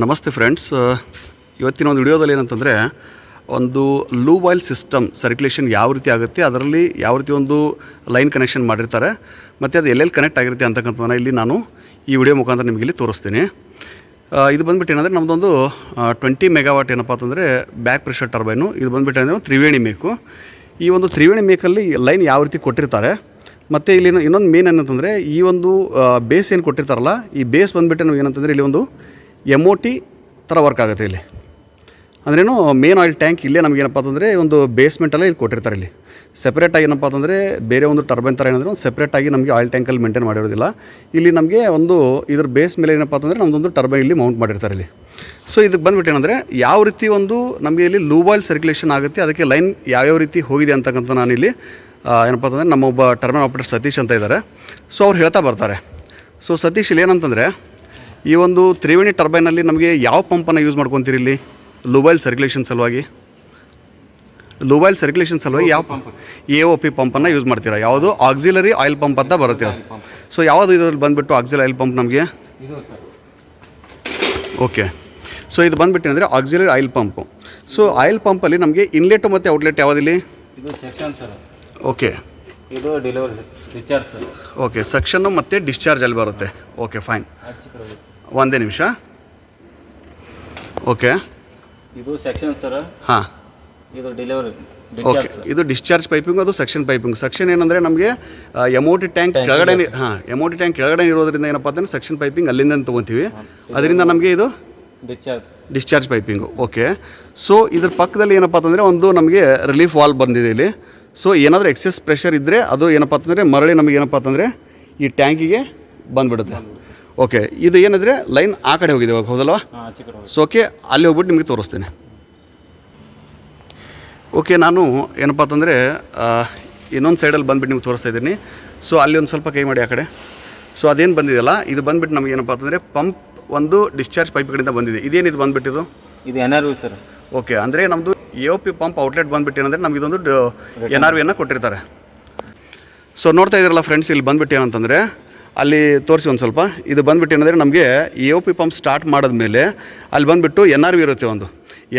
ನಮಸ್ತೆ ಫ್ರೆಂಡ್ಸ್. ಇವತ್ತಿನ ಒಂದು ವಿಡಿಯೋದಲ್ಲಿ ಏನಂತಂದರೆ ಒಂದು ಲೂಬ್ ಆಯಿಲ್ ಸಿಸ್ಟಮ್ ಸರ್ಕ್ಯುಲೇಷನ್ ಯಾವ ರೀತಿ ಆಗುತ್ತೆ, ಅದರಲ್ಲಿ ಯಾವ ರೀತಿ ಒಂದು ಲೈನ್ ಕನೆಕ್ಷನ್ ಮಾಡಿರ್ತಾರೆ ಮತ್ತು ಅದು ಎಲ್ಲೆಲ್ಲಿ ಕನೆಕ್ಟ್ ಆಗಿರುತ್ತೆ ಅಂತಕ್ಕಂಥದ್ದನ್ನು ಇಲ್ಲಿ ನಾನು ಈ ವಿಡಿಯೋ ಮುಖಾಂತರ ನಿಮಗೆ ಇಲ್ಲಿ ತೋರಿಸ್ತೀನಿ. ಇದು ಬಂದುಬಿಟ್ಟು ಏನಂದರೆ ನಮ್ಮದೊಂದು 20 ಮೆಗಾವಾಟ್ ಏನಪ್ಪ ಅಂತಂದರೆ ಬ್ಯಾಕ್ ಪ್ರೆಷರ್ ಟರ್ಬೈನು. ಇದು ಬಂದುಬಿಟ್ಟು ಅಂದರೆ ತ್ರಿವೇಣಿ ಮೇಕು. ಈ ಒಂದು ತ್ರಿವೇಣಿ ಮೇಕಲ್ಲಿ ಲೈನ್ ಯಾವ ರೀತಿ ಕೊಟ್ಟಿರ್ತಾರೆ ಮತ್ತು ಇಲ್ಲಿ ಇನ್ನೊಂದು ಮೇನ್ ಏನಂತಂದರೆ ಈ ಒಂದು ಬೇಸ್ ಏನು ಕೊಟ್ಟಿರ್ತಾರಲ್ಲ, ಈ ಬೇಸ್ ಬಂದುಬಿಟ್ಟು ನಾವು ಏನಂತಂದರೆ ಇಲ್ಲಿ ಒಂದು MOT ಥರ ವರ್ಕ್ ಆಗುತ್ತೆ. ಇಲ್ಲಿ ಅಂದ್ರೇನು ಮೇನ್ ಆಯಿಲ್ ಟ್ಯಾಂಕ್ ಇಲ್ಲೇ ನಮಗೇನಪ್ಪ ಅಂತಂದರೆ ಒಂದು ಬೇಸ್ಮೆಂಟಲ್ಲೇ ಇಲ್ಲಿ ಕೊಟ್ಟಿರ್ತಾರೆ. ಇಲ್ಲಿ ಸೆಪ್ರೇಟಾಗಿ ಏನಪ್ಪ ಅಂತಂದರೆ ಬೇರೆ ಒಂದು ಟರ್ಬೈನ್ ಥರ ಏನಂದರೆ ಒಂದು ಸೆಪ್ರೇಟಾಗಿ ನಮಗೆ ಆಯಿಲ್ ಟ್ಯಾಂಕಲ್ಲಿ ಮೇಂಟೈನ್ ಮಾಡಿರೋದಿಲ್ಲ. ಇಲ್ಲಿ ನಮಗೆ ಒಂದು ಇದ್ರ ಬೇಸ್ ಮೇಲೆ ಏನಪ್ಪ ಅಂತಂದರೆ ನಮ್ಮದೊಂದು ಟರ್ಬೈನ್ ಇಲ್ಲಿ ಮೌಂಟ್ ಮಾಡಿರ್ತಾರೆ ಇಲ್ಲಿ. ಸೊ ಇದಕ್ಕೆ ಬಂದುಬಿಟ್ಟು ಏನಂದರೆ ಯಾವ ರೀತಿ ಒಂದು ನಮಗೆ ಇಲ್ಲಿ ಲೂಬ್ ಆಯಿಲ್ ಸರ್ಕ್ಯುಲೇಷನ್ ಆಗುತ್ತೆ, ಅದಕ್ಕೆ ಲೈನ್ ಯಾವ್ಯಾವ ರೀತಿ ಹೋಗಿದೆ ಅಂತಕ್ಕಂಥ ನಾನಿಲ್ಲಿ ಏನಪ್ಪ ಅಂತಂದರೆ ನಮ್ಮೊಬ್ಬ ಟರ್ಬೈನ್ ಆಪರೇಟರ್ ಸತೀಶ್ ಅಂತ ಇದ್ದಾರೆ. ಸೊ ಅವ್ರು ಹೇಳ್ತಾ ಬರ್ತಾರೆ. ಸೊ ಸತೀಶ್ ಇಲ್ಲಿ ಏನಂತಂದರೆ ಈ ಒಂದು ತ್ರಿವೇಣಿ ಟರ್ಬೈನಲ್ಲಿ ನಮಗೆ ಯಾವ ಪಂಪನ್ನು ಯೂಸ್ ಮಾಡ್ಕೊತೀರಿ ಇಲ್ಲಿ ಲೂಬ್ ಆಯಿಲ್ ಸರ್ಕ್ಯುಲೇಷನ್ ಸಲುವಾಗಿ? ಲೂಬ್ ಆಯಿಲ್ ಸರ್ಕ್ಯುಲೇಷನ್ ಸಲುವಾಗಿ ಯಾವ ಪಂಪ್? AOP ಪಂಪನ್ನು ಯೂಸ್ ಮಾಡ್ತೀರಾ. ಯಾವುದು ಆಕ್ಸಿಲರಿ ಆಯಿಲ್ ಪಂಪ್ ಅಂತ ಬರುತ್ತೆ. ಸೊ ಯಾವುದು ಇದರಲ್ಲಿ ಬಂದುಬಿಟ್ಟು ಆಕ್ಸಿಲರಿ ಆಯಿಲ್ ಪಂಪ್ ನಮಗೆ? ಓಕೆ. ಸೊ ಇದು ಬಂದುಬಿಟ್ಟು ಅಂದರೆ auxiliary oil pump. So oil ಪಂಪಲ್ಲಿ ನಮಗೆ ಇನ್ಲೆಟ್ ಮತ್ತು ಔಟ್ಲೆಟ್ ಯಾವುದಿಲ್ಲಿ? ಇದು ಸೆಕ್ಷನ್ ಸರ್. ಓಕೆ. ಇದು delivery discharge sir. Okay, section ಮತ್ತು ಡಿಸ್ಚಾರ್ಜ್ ಅಲ್ಲಿ ಬರುತ್ತೆ. Okay, fine. ಒಂದೇ ನಿಮಿಷ. ಓಕೆ, ಇದು ಸೆಕ್ಷನ್ ಸರ್. ಹಾಂ, ಇದು ಡೆಲಿವರಿ. ಓಕೆ. ಇದು ಡಿಸ್ಚಾರ್ಜ್ ಪೈಪಿಂಗ್, ಅದು ಸೆಕ್ಷನ್ ಪೈಪಿಂಗ್. ಸೆಕ್ಷನ್ ಏನಂದರೆ ನಮಗೆ MOT ಟ್ಯಾಂಕ್ ಕೆಳಗಡೆ MOT ಟ್ಯಾಂಕ್ ಕೆಳಗಡೆ ಇರೋದ್ರಿಂದ ಏನಪ್ಪ ಅಂತಂದರೆ ಸೆಕ್ಷನ್ ಪೈಪಿಂಗ್ ಅಲ್ಲಿಂದ ತೊಗೊತೀವಿ. ಅದರಿಂದ ನಮಗೆ ಇದು ಡಿಸ್ಚಾರ್ಜ್ ಪೈಪಿಂಗು. ಓಕೆ. ಸೊ ಇದ್ರ ಪಕ್ಕದಲ್ಲಿ ಏನಪ್ಪ ಅಂತಂದರೆ ಒಂದು ನಮಗೆ ರಿಲೀಫ್ ವಾಲ್ವ್ ಬಂದಿದೆ ಇಲ್ಲಿ. ಸೊ ಏನಾದರೂ ಎಕ್ಸೆಸ್ ಪ್ರೆಷರ್ ಇದ್ದರೆ ಅದು ಏನಪ್ಪ ಅಂತಂದರೆ ಮರಳಿ ನಮಗೆ ಏನಪ್ಪ ಅಂತಂದರೆ ಈ ಟ್ಯಾಂಕಿಗೆ ಬಂದುಬಿಡುತ್ತೆ. ಓಕೆ. ಇದು ಏನಿದ್ರೆ ಲೈನ್ ಆ ಕಡೆ ಹೋಗಿದೆ ಇವಾಗ, ಹೌದಲ್ವಾ? ಸೊ ಓಕೆ, ಅಲ್ಲಿ ಹೋಗ್ಬಿಟ್ಟು ನಿಮಗೆ ತೋರಿಸ್ತೀನಿ. ಓಕೆ, ನಾನು ಏನಪ್ಪ ಅಂತಂದರೆ ಇನ್ನೊಂದು ಸೈಡಲ್ಲಿ ಬಂದುಬಿಟ್ಟು ನಿಮ್ಗೆ ತೋರಿಸ್ತಾ ಇದ್ದೀನಿ. ಸೊ ಅಲ್ಲಿ ಒಂದು ಸ್ವಲ್ಪ ಕೈ ಮಾಡಿ ಆ ಕಡೆ. ಸೊ ಅದೇನು ಬಂದಿದೆಯಲ್ಲ, ಇದು ಬಂದುಬಿಟ್ಟು ನಮಗೆ ಏನಪ್ಪ ಅಂತಂದರೆ ಪಂಪ್ ಒಂದು ಡಿಸ್ಚಾರ್ಜ್ ಪೈಪ್ಗಳಿಂದ ಬಂದಿದೆ. ಇದೇನಿದು ಬಂದುಬಿಟ್ಟಿದ್ದು? ಇದು NRV ಸರ್. ಓಕೆ. ಅಂದರೆ ನಮ್ಮದು AOP ಪಂಪ್ ಔಟ್ಲೆಟ್ ಬಂದುಬಿಟ್ಟು ಏನಂದರೆ ನಮಗೆ ಇದೊಂದು NRVಯನ್ನು ಕೊಟ್ಟಿರ್ತಾರೆ. ಸೊ ನೋಡ್ತಾ ಇದ್ದೀರಲ್ಲ ಫ್ರೆಂಡ್ಸ್, ಇಲ್ಲಿ ಬಂದುಬಿಟ್ಟು ಏನಂತಂದರೆ ಅಲ್ಲಿ ತೋರಿಸಿ ಒಂದು ಸ್ವಲ್ಪ. ಇದು ಬಂದುಬಿಟ್ಟು ಏನಂದರೆ ನಮಗೆ AOP ಪಂಪ್ ಸ್ಟಾರ್ಟ್ ಮಾಡಿದ್ಮೇಲೆ ಅಲ್ಲಿ ಬಂದುಬಿಟ್ಟು NRV ಇರುತ್ತೆ. ಒಂದು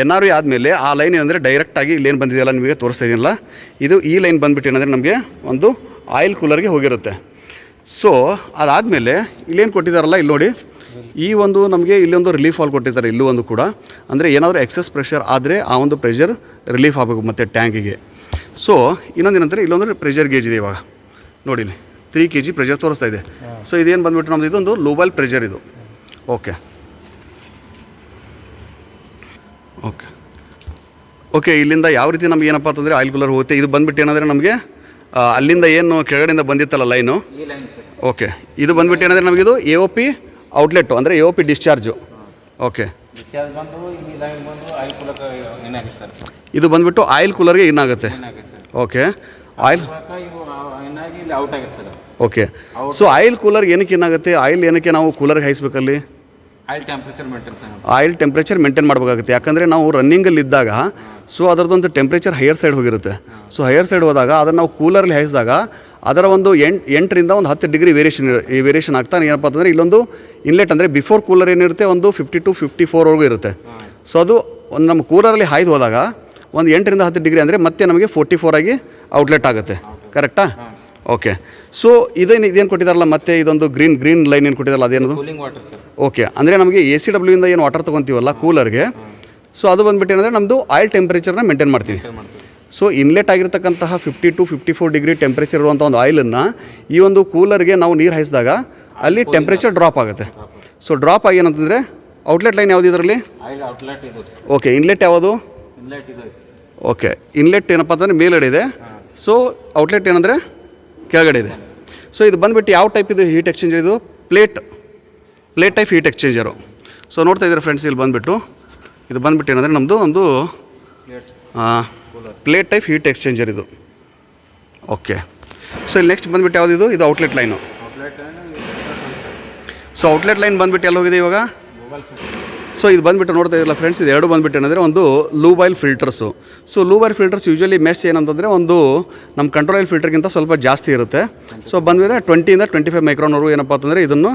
NRV ಆದಮೇಲೆ ಆ ಲೈನ್ ಏನಂದರೆ ಡೈರೆಕ್ಟಾಗಿ ಇಲ್ಲೇನು ಬಂದಿದೆಯಲ್ಲ ನಿಮಗೆ ತೋರಿಸ್ತಾ ಇದೀನಲ್ಲ, ಇದು ಈ ಲೈನ್ ಬಂದುಬಿಟ್ಟು ಏನಂದರೆ ನಮಗೆ ಒಂದು ಆಯಿಲ್ ಕೂಲರ್ಗೆ ಹೋಗಿರುತ್ತೆ. ಸೊ ಅದಾದಮೇಲೆ ಇಲ್ಲೇನು ಕೊಟ್ಟಿದ್ದಾರಲ್ಲ, ಇಲ್ಲಿ ನೋಡಿ, ಈ ಒಂದು ನಮಗೆ ಇಲ್ಲೊಂದು ರಿಲೀಫ್ ವಾಲ್ವ್ ಕೊಟ್ಟಿರ್ತಾರೆ. ಇಲ್ಲೂ ಒಂದು ಕೂಡ ಅಂದರೆ ಏನಾದರೂ ಎಕ್ಸೆಸ್ ಪ್ರೆಷರ್ ಆದರೆ ಆ ಒಂದು ಪ್ರೆಷರ್ ರಿಲೀಫ್ ಆಗಬೇಕು ಮತ್ತು ಟ್ಯಾಂಕಿಗೆ. ಸೊ ಇನ್ನೊಂದೇನಂದರೆ ಇಲ್ಲೊಂದು ಪ್ರೆಷರ್ ಗೇಜ್ ಇದೆ. ಇವಾಗ ನೋಡಿ, 3 kg ಪ್ರೆಷರ್ ತೋರಿಸ್ತಾ ಇದೆ. ಸೊ ಇದೇನು ಬಂದುಬಿಟ್ಟು ನಮ್ಮದು ಇದೊಂದು ಲೂಬ್ ಆಯಿಲ್ ಪ್ರೆಷರ್ ಇದು. ಓಕೆ ಓಕೆ ಓಕೆ ಇಲ್ಲಿಂದ ಯಾವ ರೀತಿ ನಮ್ಗೆ ಏನಪ್ಪ ಅಂತಂದರೆ ಆಯಿಲ್ ಕೂಲರ್ ಹೋಗುತ್ತೆ. ಇದು ಬಂದುಬಿಟ್ಟು ಏನಂದರೆ ನಮಗೆ ಅಲ್ಲಿಂದ ಏನು ಕೆಳಗಡೆಯಿಂದ ಬಂದಿತ್ತಲ್ಲ ಲೈನು. ಓಕೆ. ಇದು ಬಂದುಬಿಟ್ಟು ಏನಂದರೆ ನಮಗಿದು AOP ಔಟ್ಲೆಟ್ಟು ಅಂದರೆ AOP ಡಿಸ್ಚಾರ್ಜು. ಓಕೆ. ಇದು ಬಂದುಬಿಟ್ಟು ಆಯಿಲ್ ಕೂಲರ್ಗೆ ಏನಾಗುತ್ತೆ. Okay. Oil okay. So oil cooler ಏನಕ್ಕೆ ಏನಾಗುತ್ತೆ, ಆಯಿಲ್ ಏನಕ್ಕೆ ನಾವು ಕೂಲರ್ಗೆ ಹಾಯಿಸ್ಬೇಕಲ್ಲಿ? ಆಯಿಲ್ ಟೆಂಪ್ರೇಚರ್ ಮೇಂಟೈನ್ ಮಾಡಬೇಕಾಗುತ್ತೆ. ಯಾಕಂದರೆ ನಾವು ರನ್ನಿಂಗಲ್ಲಿ ಇದ್ದಾಗ ಸೊ ಅದರದ್ದೊಂದು ಟೆಂಪ್ರೇಚರ್ ಹೈಯರ್ ಸೈಡ್ ಹೋಗಿರುತ್ತೆ. ಸೊ ಹೈಯರ್ ಸೈಡ್ ಹೋದಾಗ ಅದನ್ನು ನಾವು ಕೂಲರಲ್ಲಿ ಹಾಯಿಸಿದಾಗ ಅದರ ಒಂದು 8ರಿಂದ ಒಂದು 10 ಡಿಗ್ರಿ ವೇರಿಯೇಷನ್ ಆಗ್ತಾ ಏನಪ್ಪ ಅಂತಂದರೆ ಇಲ್ಲೊಂದು ಇನ್ಲೆಟ್ ಅಂದರೆ ಬಿಫೋರ್ ಕೂಲರ್ ಏನಿರುತ್ತೆ ಒಂದು 50 to 54ವರೆಗೂ ಇರುತ್ತೆ. ಸೊ ಅದು ಒಂದು ನಮ್ಮ ಕೂಲರಲ್ಲಿ ಹಾಯ್ದು ಹೋದಾಗ ಒಂದು 8ರಿಂದ 10 ಡಿಗ್ರಿ ಅಂದರೆ ಮತ್ತೆ ನಮಗೆ 44 ಆಗಿ ಔಟ್ಲೆಟ್ ಆಗುತ್ತೆ. ಕರೆಕ್ಟಾ? ಓಕೆ. ಸೊ ಇದೇನು ಕೊಟ್ಟಿದ್ದಾರಲ್ಲ, ಮತ್ತೆ ಇದೊಂದು ಗ್ರೀನ್ ಲೈನ್ ಏನು ಕೊಟ್ಟಿದ್ದಾರಲ್ಲ, ಅದೇನದು? ಓಕೆ. ಅಂದರೆ ನಮಗೆ ACW ಇಂದ ಏನು ವಾಟರ್ ತೊಗೊತೀವಲ್ಲ ಕೂಲರ್ಗೆ, ಸೊ ಅದು ಬಂದುಬಿಟ್ಟು ಏನಂದರೆ ನಮ್ಮದು ಆಯಿಲ್ ಟೆಂಪ್ರೇಚರ್ನ ಮೇಂಟೈನ್ ಮಾಡ್ತೀವಿ. ಸೊ ಇನ್ಲೆಟ್ ಆಗಿರ್ತಕ್ಕಂತಹ 50 to 54 ಡಿಗ್ರಿ ಟೆಂಪ್ರೇಚರ್ ಇರುವಂಥ ಒಂದು ಆಯಿಲನ್ನು ಈ ಒಂದು ಕೂಲರ್ಗೆ ನಾವು ನೀರು ಹಾಯಿಸಿದಾಗ ಅಲ್ಲಿ ಟೆಂಪ್ರೇಚರ್ ಡ್ರಾಪ್ ಆಗುತ್ತೆ. ಸೊ ಡ್ರಾಪ್ ಆಗಿ ಏನಂತಂದರೆ ಔಟ್ಲೆಟ್ ಲೈನ್ ಯಾವುದು ಇದರಲ್ಲಿ? ಓಕೆ. ಇನ್ಲೆಟ್ ಯಾವುದು? ಓಕೆ. ಇನ್ಲೆಟ್ ಏನಪ್ಪ ಅಂತಂದರೆ ಮೇಲ್ಗಡೆ ಇದೆ. ಸೊ ಔಟ್ಲೆಟ್ ಏನಂದರೆ ಕೆಳಗಡೆ ಇದೆ. ಸೊ ಇದು ಬಂದುಬಿಟ್ಟು ಯಾವ ಟೈಪ್ ಇದು ಹೀಟ್ ಎಕ್ಸ್ಚೇಂಜರ್? ಇದು ಪ್ಲೇಟ್ ಟೈಪ್ ಹೀಟ್ ಎಕ್ಸ್ಚೇಂಜರು. ಸೊ ನೋಡ್ತಾ ಇದ್ದಾರೆ ಫ್ರೆಂಡ್ಸ್, ಇಲ್ಲಿ ಬಂದುಬಿಟ್ಟು ಇದು ಬಂದುಬಿಟ್ಟು ಏನಂದರೆ ನಮ್ಮದು ಒಂದು ಪ್ಲೇಟ್ ಟೈಪ್ ಹೀಟ್ ಎಕ್ಸ್ಚೇಂಜರ್ ಇದು. ಓಕೆ. ಸೊ ಇಲ್ಲಿ ನೆಕ್ಸ್ಟ್ ಬಂದುಬಿಟ್ಟು ಯಾವುದಿದು? ಇದು outlet line. So outlet line ಬಂದುಬಿಟ್ಟು ಎಲ್ಲಿ ಹೋಗಿದೆ ಇವಾಗ? ಸೊ ಇದು ಬಂದುಬಿಟ್ಟು ನೋಡ್ತಾ ಇದ್ದಿಲ್ಲ ಫ್ರೆಂಡ್ಸ್, ಇದು ಎರಡು ಬಂದುಬಿಟ್ಟು ಏನಂದರೆ ಒಂದು lube oil filters. So lube oil filters usually mess ಏನಂತಂದರೆ ಒಂದು ನಮ್ಮ ಕಂಟ್ರೋಲ್ ಆಯಿಲ್ ಫಿಲ್ಟರ್ಗಿಂತ ಸ್ವಲ್ಪ ಜಾಸ್ತಿ ಇರುತ್ತೆ. ಸೊ ಬಂದಮೇಲೆ 20 ಇಂದ 25 ಮೈಕ್ರಾನ್ವರೆಗೂ ಏನಪ್ಪ ಅಂತಂದರೆ ಇದನ್ನು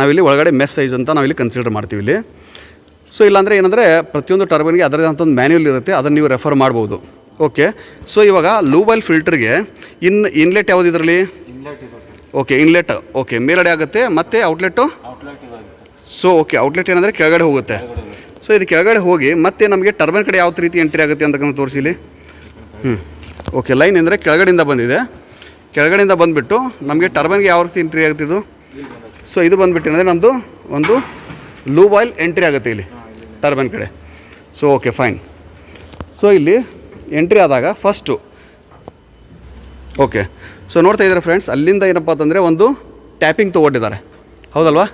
ನಾವಿಲ್ಲಿ ಒಳಗಡೆ ಮೆಸ್ ಸೈಜ್ ಅಂತ ನಾವಿಲ್ಲಿ ಕನ್ಸಿಡರ್ ಮಾಡ್ತೀವಿ ಇಲ್ಲಿ. ಸೊ ಇಲ್ಲಾಂದರೆ ಏನಂದರೆ ಪ್ರತಿಯೊಂದು ಟರ್ಬೈನ್ಗೆ ಅದರದೇ ಅಂತ ಒಂದು ಮ್ಯಾನ್ಯುವಲ್ ಇರುತ್ತೆ, ಅದನ್ನು ನೀವು ರೆಫರ್ ಮಾಡ್ಬೋದು. ಓಕೆ, ಸೊ ಇವಾಗ ಲೂಪ್ ವಾಲ್ವ್ ಫಿಲ್ಟರ್ಗೆ ಇನ್ಲೆಟ್ ಯಾವುದು ಇದರಲ್ಲಿ? ಇನ್ಲೆಟ್ ಇದೆ ಸರ್. ಓಕೆ, ಇನ್ಲೆಟ್ ಓಕೆ ಮೇಲ್ಗಡೆ ಆಗುತ್ತೆ, ಮತ್ತು ಔಟ್ಲೆಟ್ಟು? ಔಟ್ಲೆಟ್ ಇದೆ ಸರ್. ಸೊ ಓಕೆ, ಔಟ್ಲೆಟ್ ಏನಂದರೆ ಕೆಳಗಡೆ ಹೋಗುತ್ತೆ. ಸೊ ಇದು ಕೆಳಗಡೆ ಹೋಗಿ ಮತ್ತೆ ನಮಗೆ ಟರ್ಬೈನ್ ಕಡೆ ಯಾವ ರೀತಿ ಎಂಟ್ರಿ ಆಗುತ್ತೆ ಅಂತಕ್ಕಂಥ ತೋರಿಸಿಲಿ. ಓಕೆ, ಲೈನ್ ಅಂದರೆ ಕೆಳಗಡೆಯಿಂದ ಬಂದಿದೆ, ಕೆಳಗಡೆಯಿಂದ ಬಂದುಬಿಟ್ಟು ನಮಗೆ ಟರ್ಬೈನ್ಗೆ ಯಾವ ರೀತಿ ಎಂಟ್ರಿ ಆಗುತ್ತೆ ಇದು? ಸೊ ಇದು ಬಂದುಬಿಟ್ಟು ಏನಂದರೆ ನಮ್ಮದು ಒಂದು ಲೂಪ್ ವಾಲ್ವ್ ಎಂಟ್ರಿ ಆಗುತ್ತೆ ಇಲ್ಲಿ ಟರ್ಬೈನ್ ಕಡೆ. So okay fine. ಸೊ ಇಲ್ಲಿ ಎಂಟ್ರಿ ಆದಾಗ ಫಸ್ಟು ಓಕೆ, ಸೊ ನೋಡ್ತಾ ಇದ್ದಾರೆ ಫ್ರೆಂಡ್ಸ್, ಅಲ್ಲಿಂದ ಏನಪ್ಪ ಅಂತಂದರೆ ಒಂದು ಟ್ಯಾಪಿಂಗ್ ತೊಗೊಂಡಿದ್ದಾರೆ, ಹೌದಲ್ವಾ?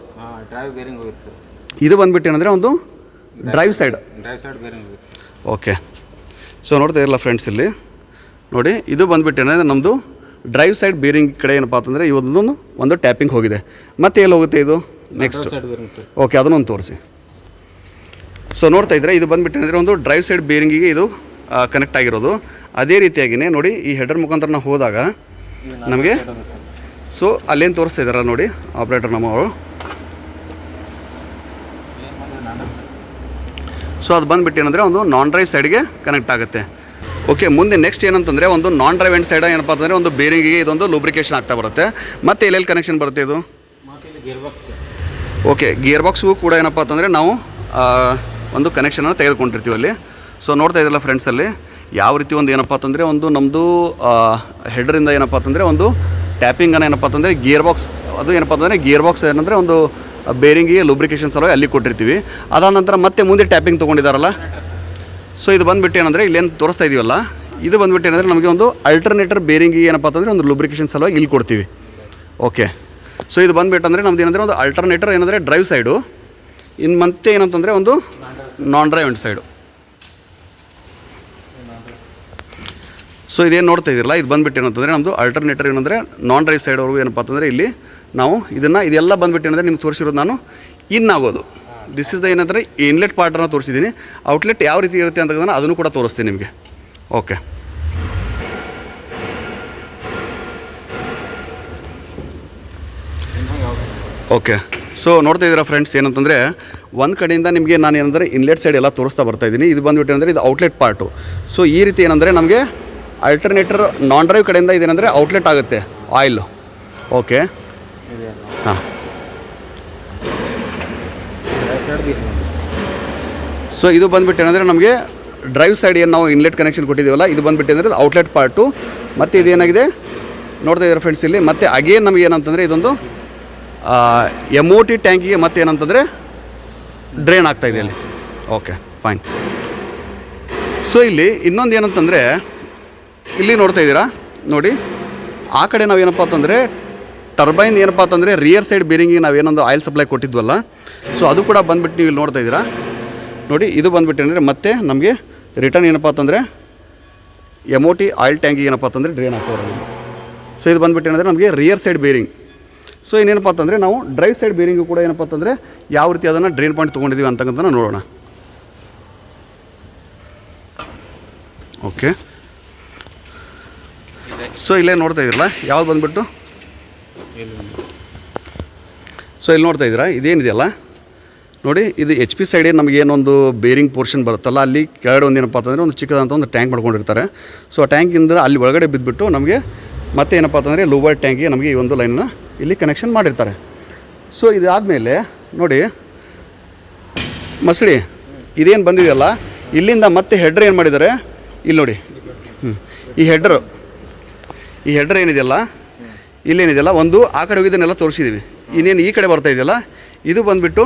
ಡ್ರೈವ್ ಬೇರಿಂಗ್ ಹೋಗುತ್ತೆ ಸರ್. ಇದು ಬಂದುಬಿಟ್ಟು ಏನಂದರೆ ಒಂದು ಡ್ರೈವ್ ಸೈಡ್ ಬೇರಿಂಗ್ ಹೋಗುತ್ತೆ ಸರ್. ಓಕೆ, ಸೊ ನೋಡ್ತಾ ಇರಲ್ಲ ಫ್ರೆಂಡ್ಸ್, ಇಲ್ಲಿ ನೋಡಿ ಇದು ಬಂದುಬಿಟ್ಟು ಏನಂದರೆ ನಮ್ಮದು ಡ್ರೈವ್ ಸೈಡ್ ಬೇರಿಂಗ್ ಕಡೆ ಏನಪ್ಪ ಅಂತಂದರೆ ಇವತ್ತೊಂದು ಒಂದು ಟ್ಯಾಪಿಂಗ್ ಹೋಗಿದೆ. ಮತ್ತೆ ಎಲ್ಲಿ ಹೋಗುತ್ತೆ ಇದು ನೆಕ್ಸ್ಟ್? ಓಕೆ, ಅದನ್ನೊಂದು ತೋರಿಸಿ. ಸೊ ನೋಡ್ತಾ ಇದ್ದರೆ ಇದು ಬಂದುಬಿಟ್ಟು ಏನಂದರೆ ಒಂದು ಡ್ರೈವ್ ಸೈಡ್ ಬೇರಿಂಗಿಗೆ ಇದು ಕನೆಕ್ಟ್ ಆಗಿರೋದು. ಅದೇ ರೀತಿಯಾಗಿಯೇ ನೋಡಿ ಈ ಹೆಡರ್ ಮುಖಾಂತರ ನಾವು ಹೋದಾಗ ನಮಗೆ ಸೊ ಅಲ್ಲೇನು ತೋರಿಸ್ತಾ ಇದ್ದಾರ ನೋಡಿ ಆಪ್ರೇಟರ್ ನಮ್ಮವರು. ಸೊ ಅದು ಬಂದುಬಿಟ್ಟು ಏನಂದರೆ ಒಂದು ನಾನ್ ಡ್ರೈವ್ ಸೈಡ್ಗೆ ಕನೆಕ್ಟ್ ಆಗುತ್ತೆ. ಓಕೆ, ಮುಂದೆ ನೆಕ್ಸ್ಟ್ ಏನಂತಂದರೆ ಒಂದು ನಾನ್ ಡ್ರೈವ್ ಎಂಡ್ ಸೈಡ್ ಏನಪ್ಪ ಅಂತಂದರೆ ಒಂದು ಬೇರಿಂಗಿಗೆ ಇದೊಂದು ಲೂಬ್ರಿಕೇಷನ್ ಆಗ್ತಾ ಬರುತ್ತೆ. ಮತ್ತು ಎಲ್ಲೆಲ್ಲಿ ಕನೆಕ್ಷನ್ ಬರುತ್ತೆ ಇದು? ಓಕೆ, ಗಿಯರ್ ಬಾಕ್ಸ್ಗೂ ಕೂಡ ಏನಪ್ಪ ಅಂತಂದರೆ ನಾವು ಒಂದು ಕನೆಕ್ಷನನ್ನು ತೆಗೆದುಕೊಂಡಿರ್ತೀವಿ ಅಲ್ಲಿ. ಸೊ ನೋಡ್ತಾ ಇದ್ದಲ್ಲ ಫ್ರೆಂಡ್ಸಲ್ಲಿ ಯಾವ ರೀತಿ ಒಂದು ಏನಪ್ಪ ಅಂತಂದರೆ ಒಂದು ನಮ್ಮದು ಹೆಡ್ರಿಂದ ಏನಪ್ಪ ಅಂತಂದರೆ ಒಂದು ಟ್ಯಾಪಿಂಗನ್ನು ಏನಪ್ಪ ಅಂತಂದರೆ ಗಿಯರ್ ಬಾಕ್ಸ್, ಅದು ಏನಪ್ಪ ಅಂತಂದರೆ ಗಿಯರ್ ಬಾಕ್ಸ್ ಏನಂದರೆ ಒಂದು ಬೇರಿಂಗಿಗೆ ಲೂಬ್ರಿಕೇಷನ್ ಸಲುವಾಗಿ ಅಲ್ಲಿ ಕೊಟ್ಟಿರ್ತೀವಿ. ಅದಾದ ನಂತರ ಮತ್ತೆ ಮುಂದೆ ಟ್ಯಾಪಿಂಗ್ ತೊಗೊಂಡಿದ್ದಾರಲ್ಲ. ಸೊ ಇದು ಬಂದುಬಿಟ್ಟು ಏನಂದರೆ ಇಲ್ಲೇನು ತೋರಿಸ್ತಾ ಇದೀವಲ್ಲ, ಇದು ಬಂದುಬಿಟ್ಟು ಏನಂದರೆ ನಮಗೆ ಒಂದು ಅಲ್ಟರ್ನೇಟರ್ ಬೇರಿಂಗಿಗೆ ಏನಪ್ಪ ಅಂತಂದರೆ ಒಂದು ಲೂಬ್ರಿಕೇಷನ್ ಸಲುವಾಗಿ ಇಲ್ಲಿ ಕೊಡ್ತೀವಿ. ಓಕೆ, ಸೊ ಇದು ಬಂದುಬಿಟ್ಟು ಅಂದರೆ ನಮ್ದು ಏನಂದರೆ ಒಂದು ಅಲ್ಟರ್ನೇಟರ್ ಏನಂದರೆ ಡ್ರೈವ್ ಸೈಡು, ಇನ್ನು ಮತ್ತೆ ಏನಂತಂದರೆ ಒಂದು ನಾನ್ ಡ್ರೈವ್ ಎಂಡ್ ಸೈಡು. ಸೊ ಇದೇನು ನೋಡ್ತಾ ಇದ್ದೀರಲ್ಲ, ಇದು ಬಂದುಬಿಟ್ಟು ಏನಂತಂದರೆ ನಮ್ಮದು ಅಲ್ಟರ್ನೇಟರ್ ಏನಂದರೆ ನಾನ್ ಡ್ರೈವ್ ಸೈಡ್ವರೆಗೂ ಏನಪ್ಪ ಅಂತಂದರೆ ಇಲ್ಲಿ ನಾವು ಇದೆಲ್ಲ ಬಂದುಬಿಟ್ಟು ಏನಂದರೆ ನಿಮ್ಗೆ ತೋರಿಸಿರೋದು ನಾನು ಆಗೋದು. ದಿಸ್ ಇಸ್ ದ ಏನಂದರೆ ಇನ್ಲೆಟ್ ಪಾರ್ಟನ್ನು ತೋರಿಸಿದ್ದೀನಿ. ಔಟ್ಲೆಟ್ ಯಾವ ರೀತಿ ಇರುತ್ತೆ ಅಂತ ಅದನ್ನು ಕೂಡ ತೋರಿಸ್ತೀನಿ ನಿಮಗೆ. ಓಕೆ, ಓಕೆ, ಸೊ ನೋಡ್ತಾ ಇದ್ದೀರಾ ಫ್ರೆಂಡ್ಸ್, ಏನಂತಂದರೆ ಒಂದು ಕಡೆಯಿಂದ ನಿಮಗೆ ನಾನು ಏನಂದರೆ ಇನ್ಲೆಟ್ ಸೈಡ್ ಎಲ್ಲ ತೋರಿಸ್ತಾ ಬರ್ತಾಯಿದ್ದೀನಿ. ಇದು ಬಂದುಬಿಟ್ಟು ಏನಂದರೆ ಇದು ಔಟ್ಲೆಟ್ ಪಾರ್ಟು. ಸೊ ಈ ರೀತಿ ಏನಂದರೆ ನಮಗೆ ಅಲ್ಟರ್ನೇಟರ್ ನಾನ್ ಡ್ರೈವ್ ಕಡೆಯಿಂದ ಇದೇನೆಂದರೆ ಔಟ್ಲೆಟ್ ಆಗುತ್ತೆ ಆಯಿಲು. ಓಕೆ, ಹಾಂ, ಸೊ ಇದು ಬಂದುಬಿಟ್ಟು ಏನಂದರೆ ನಮಗೆ ಡ್ರೈವ್ ಸೈಡ್ ಏನು ನಾವು ಇನ್ಲೆಟ್ ಕನೆಕ್ಷನ್ ಕೊಟ್ಟಿದ್ದೀವಲ್ಲ, ಇದು ಬಂದುಬಿಟ್ಟು ಏನಂದರೆ ಔಟ್ಲೆಟ್ ಪಾರ್ಟು. ಮತ್ತು ಇದೇನಾಗಿದೆ ನೋಡ್ತಾ ಇದ್ದಾರೆ ಫ್ರೆಂಡ್ಸ್ ಇಲ್ಲಿ. ಮತ್ತು ಅಗೇನ್ ನಮಗೆ ಏನಂತಂದರೆ ಇದೊಂದು MOT ಟ್ಯಾಂಕಿಗೆ ಮತ್ತೆ ಏನಂತಂದರೆ ಡ್ರೈನ್ ಆಗ್ತಾಯಿದೆ ಅಲ್ಲಿ. Okay fine. ಸೊ ಇಲ್ಲಿ ಇನ್ನೊಂದು ಏನಂತಂದರೆ ಇಲ್ಲಿ ನೋಡ್ತಾ ಇದ್ದೀರಾ ನೋಡಿ, ಆ ಕಡೆ ನಾವೇನಪ್ಪ ಅಂತಂದರೆ ಟರ್ಬೈನ್ ಏನಪ್ಪ ಅಂತಂದರೆ ರಿಯರ್ ಸೈಡ್ ಬೇರಿಂಗಿಗೆ ನಾವೇನೊಂದು ಆಯಿಲ್ ಸಪ್ಲೈ ಕೊಟ್ಟಿದ್ವಲ್ಲ, ಸೊ ಅದು ಕೂಡ ಬಂದುಬಿಟ್ಟು ನೀವು ಇಲ್ಲಿ ನೋಡ್ತಾ ಇದ್ದೀರಾ ನೋಡಿ. ಇದು ಬಂದುಬಿಟ್ಟು ಏನಂದರೆ ಮತ್ತೆ ನಮಗೆ ರಿಟರ್ನ್ ಏನಪ್ಪ ಅಂತಂದರೆ MOT ಆಯಿಲ್ ಟ್ಯಾಂಕಿಗೆ ಏನಪ್ಪ ಅಂತಂದರೆ ಡ್ರೈನ್ ಆಗ್ತವ್ರೆ. ಸೊ ಇದು ಬಂದುಬಿಟ್ಟು ಏನಂದರೆ ನಮಗೆ ರಿಯರ್ ಸೈಡ್ ಬೇರಿಂಗ್. ಸೊ ಇನ್ನೇನಪ್ಪ ಅಂತಂದರೆ ನಾವು ಡ್ರೈವ್ ಸೈಡ್ ಬೇರಿಂಗು ಕೂಡ ಏನಪ್ಪ ಅಂತಂದರೆ ಯಾವ ರೀತಿ ಅದನ್ನು ಡ್ರೈನ್ ಪಾಯಿಂಟ್ ತೊಗೊಂಡಿದ್ದೀವಿ ಅಂತಕ್ಕಂಥ ನೋಡೋಣ. ಓಕೆ, ಸೊ ಇಲ್ಲೇ ನೋಡ್ತಾ ಇದ್ದೀರಲ್ಲ ಯಾವ್ದು ಬಂದುಬಿಟ್ಟು, ಸೊ ಇಲ್ಲಿ ನೋಡ್ತಾ ಇದ್ದೀರಾ ಇದೇನಿದೆಯಲ್ಲ ನೋಡಿ, ಇದು HP ಸೈಡೇ ನಮಗೆ ಏನೊಂದು ಬೇರಿಂಗ್ ಪೋರ್ಷನ್ ಬರುತ್ತಲ್ಲ, ಅಲ್ಲಿ ಕೆಳಗಡೆ ಒಂದು ಏನಪ್ಪ ಅಂತಂದರೆ ಒಂದು ಚಿಕ್ಕದಂಥ ಒಂದು ಟ್ಯಾಂಕ್ ಮಾಡ್ಕೊಂಡಿರ್ತಾರೆ. ಸೊ ಆ ಟ್ಯಾಂಕಿಂದ ಅಲ್ಲಿ ಒಳಗಡೆ ಬಿದ್ದುಬಿಟ್ಟು ನಮಗೆ ಮತ್ತೆ ಏನಪ್ಪ ಅಂತಂದರೆ ಲೂಬರ್ ಟ್ಯಾಂಕಿಗೆ ನಮಗೆ ಈ ಒಂದು ಲೈನನ್ನು ಇಲ್ಲಿ ಕನೆಕ್ಷನ್ ಮಾಡಿರ್ತಾರೆ. ಸೊ ಇದಾದಮೇಲೆ ನೋಡಿ ಮಸಡಿ ಇದೇನು ಬಂದಿದೆಯಲ್ಲ, ಇಲ್ಲಿಂದ ಮತ್ತೆ ಹೆಡ್ರ್ ಏನು ಮಾಡಿದ್ದಾರೆ ಇಲ್ಲಿ ನೋಡಿ. ಈ ಹೆಡ್ರ್ ಏನಿದೆಯಲ್ಲ, ಇಲ್ಲೇನಿದೆಯಲ್ಲ ಒಂದು ಆ ಕಡೆ ಹೋಗಿದ್ದನ್ನೆಲ್ಲ ತೋರಿಸಿದ್ದೀವಿ. ಇನ್ನೇನು ಈ ಕಡೆ ಬರ್ತಾ ಇದೆಯಲ್ಲ, ಇದು ಬಂದುಬಿಟ್ಟು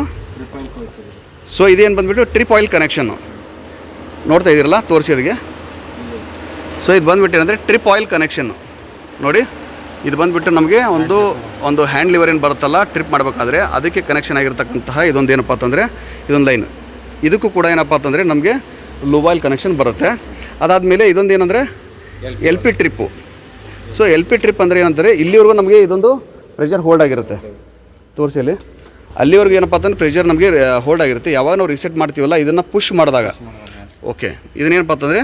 ಸೊ ಇದೇನು ಬಂದುಬಿಟ್ಟು ಟ್ರಿಪ್ ಆಯಿಲ್ ಕನೆಕ್ಷನ್ನು ನೋಡ್ತಾ ಇದ್ದೀರಲ್ಲ ತೋರಿಸೋದಕ್ಕೆ. ಸೊ ಇದು ಬಂದುಬಿಟ್ಟು ಏನಂದರೆ ಟ್ರಿಪ್ ಆಯಿಲ್ ಕನೆಕ್ಷನ್ನು ನೋಡಿ. ಇದು ಬಂದುಬಿಟ್ಟು ನಮಗೆ ಒಂದು ಹ್ಯಾಂಡ್ ಲಿವರ್ ಏನು ಬರುತ್ತಲ್ಲ ಟ್ರಿಪ್ ಮಾಡಬೇಕಾದ್ರೆ ಅದಕ್ಕೆ ಕನೆಕ್ಷನ್ ಆಗಿರ್ತಕ್ಕಂತಹ ಇದೊಂದು ಏನಪ್ಪ ಅಂತಂದರೆ ಇದೊಂದು ಲೈನ್. ಇದಕ್ಕೂ ಕೂಡ ಏನಪ್ಪ ಅಂತಂದರೆ ನಮಗೆ ಲೂಬ್ ಆಯಿಲ್ ಕನೆಕ್ಷನ್ ಬರುತ್ತೆ. ಅದಾದಮೇಲೆ ಇದೊಂದು ಏನಂದರೆ LP trip. So LP trip ಅಂದರೆ ಏನಂದರೆ ಇಲ್ಲಿವರೆಗೂ ನಮಗೆ ಇದೊಂದು ಪ್ರೆಷರ್ ಹೋಲ್ಡ್ ಆಗಿರುತ್ತೆ. ತೋರಿಸಲಿ, ಅಲ್ಲಿವರೆಗೂ ಏನಪ್ಪ ಅಂತಂದರೆ ಪ್ರೆಷರ್ ನಮಗೆ ಹೋಲ್ಡ್ ಆಗಿರುತ್ತೆ. ಯಾವಾಗ ನಾವು ರಿಸೆಟ್ ಮಾಡ್ತೀವಲ್ಲ ಇದನ್ನು ಪುಷ್ ಮಾಡಿದಾಗ, ಓಕೆ, ಇದನ್ನೇನಪ್ಪ ಅಂತಂದರೆ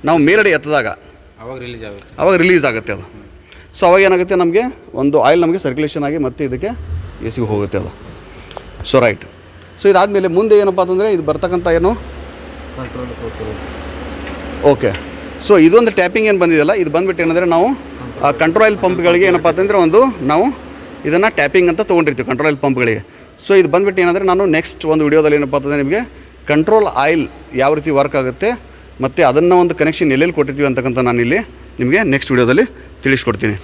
ನಾವು ಮೇಲ್ಗಡೆ ಎತ್ತದಾಗ ಅವಾಗ ರಿಲೀಸ್ ಆಗುತ್ತೆ ಅದು. ಸೊ ಅವಾಗ ಏನಾಗುತ್ತೆ, ನಮಗೆ ಒಂದು ಆಯಿಲ್ ನಮಗೆ ಸರ್ಕ್ಯುಲೇಷನ್ ಆಗಿ ಮತ್ತೆ ಇದಕ್ಕೆ AC ಹೋಗುತ್ತೆ ಅದು. So right. ಸೊ ಇದಾದಮೇಲೆ ಮುಂದೆ ಏನಪ್ಪ ಅಂತಂದರೆ ಇದು ಬರ್ತಕ್ಕಂಥ ಏನು ಕಂಟ್ರೋಲ್ ಓಕೆ. ಸೊ ಇದೊಂದು ಟ್ಯಾಪಿಂಗ್ ಏನು ಬಂದಿದೆಯಲ್ಲ ಇದು ಬಂದುಬಿಟ್ಟು ಏನಂದರೆ ನಾವು ಕಂಟ್ರೋಲ್ ಆಯಿಲ್ ಪಂಪ್ಗಳಿಗೆ ಏನಪ್ಪ ಅಂತಂದರೆ ಒಂದು ನಾವು ಇದನ್ನು ಟ್ಯಾಪಿಂಗ್ ಅಂತ ತೊಗೊಂಡಿರ್ತೀವಿ ಕಂಟ್ರೋಲ್ ಆಯಿಲ್ ಪಂಪ್ಗಳಿಗೆ. ಸೊ ಇದು ಬಂದುಬಿಟ್ಟು ಏನಂದರೆ ನಾನು ನೆಕ್ಸ್ಟ್ ಒಂದು ವಿಡಿಯೋದಲ್ಲಿ ಏನಪ್ಪ ಅಂತಂದರೆ ನಿಮಗೆ ಕಂಟ್ರೋಲ್ ಆಯಿಲ್ ಯಾವ ರೀತಿ ವರ್ಕ್ ಆಗುತ್ತೆ ಮತ್ತು ಅದನ್ನು ಒಂದು ಕನೆಕ್ಷನ್ ಎಲ್ಲೆಲ್ಲಿ ಕೊಟ್ಟಿರ್ತೀವಿ ಅಂತಕ್ಕಂಥ ನಾನು ಇಲ್ಲಿ ನಿಮಗೆ ನೆಕ್ಸ್ಟ್ ವಿಡಿಯೋದಲ್ಲಿ ತಿಳಿಸ್ಕೊಡ್ತೀನಿ.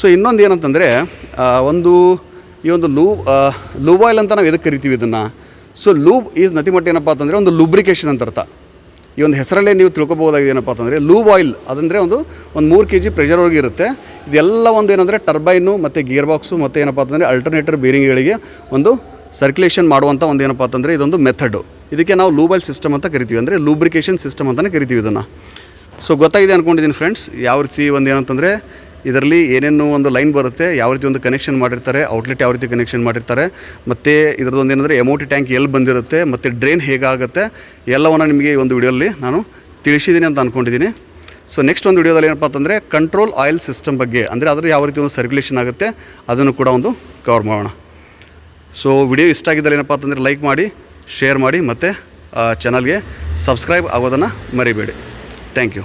ಸೊ ಇನ್ನೊಂದು ಏನಂತಂದರೆ ಈ ಒಂದು ಲೂಬ್ ಆಯಿಲ್ ಅಂತ ನಾವು ಎದಕ್ಕೆ ಕರಿತೀವಿ ಇದನ್ನು. So lube is nothing but ಏನಪ್ಪ ಅಂತಂದರೆ ಒಂದು ಲೂಬ್ರಿಕೇಷನ್ ಅಂತ ಅರ್ಥ. ಈ ಒಂದು ಹೆಸರಲ್ಲೇ ನೀವು ತಿಳ್ಕೊಬೋದಾಗಿದೆ ಏನಪ್ಪ ಅಂತಂದರೆ ಲೂಬ್ ಆಯಿಲ್ ಅದಂದರೆ ಒಂದು 3 kg ಪ್ರೆಷರ್ ಒಳಗೆ ಇರುತ್ತೆ. ಇದೆಲ್ಲ ಒಂದು ಏನಂದರೆ ಟರ್ಬೈನು ಮತ್ತು ಗೇರ್ ಬಾಕ್ಸು ಮತ್ತು ಏನಪ್ಪ ಅಂತಂದರೆ ಅಲ್ಟರ್ನೇಟರ್ ಬೇರಿಂಗ್ಗಳಿಗೆ ಒಂದು ಸರ್ಕ್ಯುಲೇಷನ್ ಮಾಡುವಂಥ ಒಂದು ಏನಪ್ಪ ಅಂತಂದರೆ ಇದೊಂದು ಮೆಥಡು. ಇದಕ್ಕೆ ನಾವು ಲೂಬ್ ಆಯಿಲ್ ಸಿಸ್ಟಮ್ ಅಂತ ಕರಿತೀವಿ, ಅಂದರೆ ಲೂಬ್ರಿಕೇಷನ್ ಸಿಸ್ಟಮ್ ಅಂತಲೇ ಕರಿತೀವಿ ಇದನ್ನು. ಸೊ ಗೊತ್ತಾಗಿದೆ ಅಂದ್ಕೊಂಡಿದ್ದೀನಿ ಫ್ರೆಂಡ್ಸ್, ಯಾವ ರೀತಿ ಒಂದು ಏನಂತಂದರೆ ಇದರಲ್ಲಿ ಏನೇನು ಒಂದು ಲೈನ್ ಬರುತ್ತೆ, ಯಾವ ರೀತಿ ಒಂದು ಕನೆಕ್ಷನ್ ಮಾಡಿರ್ತಾರೆ, ಔಟ್ಲೆಟ್ ಯಾವ ರೀತಿ ಕನೆಕ್ಷನ್ ಮಾಡಿರ್ತಾರೆ, ಮತ್ತು ಇದರದ್ದೊಂದು ಏನಂದರೆ ಎಮೋಟಿ ಟ್ಯಾಂಕ್ ಎಲ್ಲಿ ಬಂದಿರುತ್ತೆ ಮತ್ತು ಡ್ರೈನ್ ಹೇಗಾಗುತ್ತೆ ಎಲ್ಲವನ್ನು ನಿಮಗೆ ಈ ಒಂದು ವಿಡಿಯೋಲ್ಲಿ ನಾನು ತಿಳಿಸಿದ್ದೀನಿ ಅಂತ ಅಂದ್ಕೊಂಡಿದ್ದೀನಿ. ಸೊ ನೆಕ್ಸ್ಟ್ ಒಂದು ವಿಡಿಯೋದಲ್ಲಿ ಏನಪ್ಪ ಅಂತಂದರೆ ಕಂಟ್ರೋಲ್ ಆಯಿಲ್ ಸಿಸ್ಟಮ್ ಬಗ್ಗೆ, ಅಂದರೆ ಅದರ ಯಾವ ರೀತಿ ಒಂದು ಸರ್ಕ್ಯುಲೇಷನ್ ಆಗುತ್ತೆ ಅದನ್ನು ಕೂಡ ಒಂದು ಕವರ್ ಮಾಡೋಣ. ಸೊ ವಿಡಿಯೋ ಇಷ್ಟ ಆಗಿದ್ದಲ್ಲಿ ಏನಪ್ಪ ಅಂತಂದರೆ ಲೈಕ್ ಮಾಡಿ, ಶೇರ್ ಮಾಡಿ ಮತ್ತು ಚಾನಲ್ಗೆ ಸಬ್ಸ್ಕ್ರೈಬ್ ಆಗೋದನ್ನು ಮರಿಬೇಡಿ. Thank you.